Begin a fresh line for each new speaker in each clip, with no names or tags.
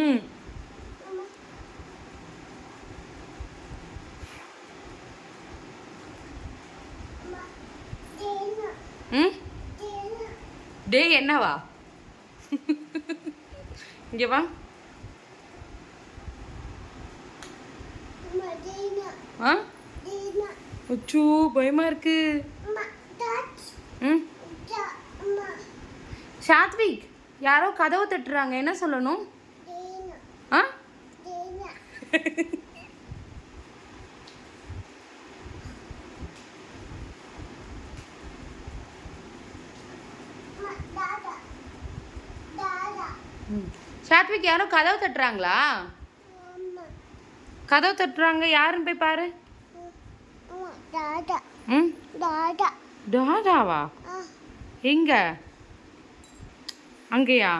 ம் ம் டே என்னவா இங்கே வா. ஆ அச்சோ பயமா இருக்கு. ம் சாத்விக் யாரோ கதவு தட்டுறாங்க, என்ன சொல்லணும்? ஆ சாத்விக் யாரோ கதவு தட்டுறாங்களா? கதவு தட்டுறாங்க, யாருன்னு போய் பாரு. ம் டாடாவா? எங்க? அங்கேயா?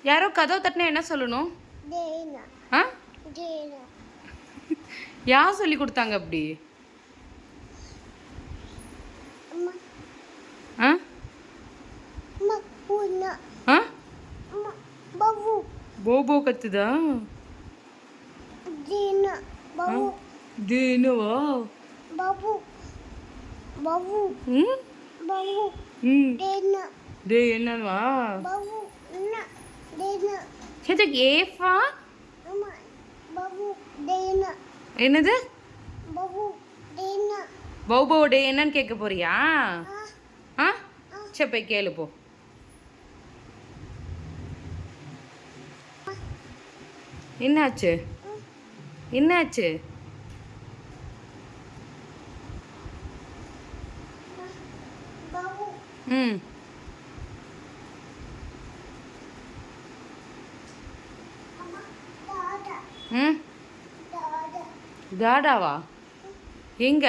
யாரோ கதவு தட்டினா என்ன சொல்லணும்? ஆ யார் சொல்லி கொடுத்தாங்க அப்படி? ஆ ஆ போபோ கத்துதா? தேனவா? ம் ம் டே என்னவா? சேச்சா ஏஃபா? என்னது? பௌபோ டே என்னன்னு கேட்க போறியா? ஆ சரி போய் கேளு போ. என்னாச்சு? என்னாச்சு? ம் ம் டாடாவா? எங்க?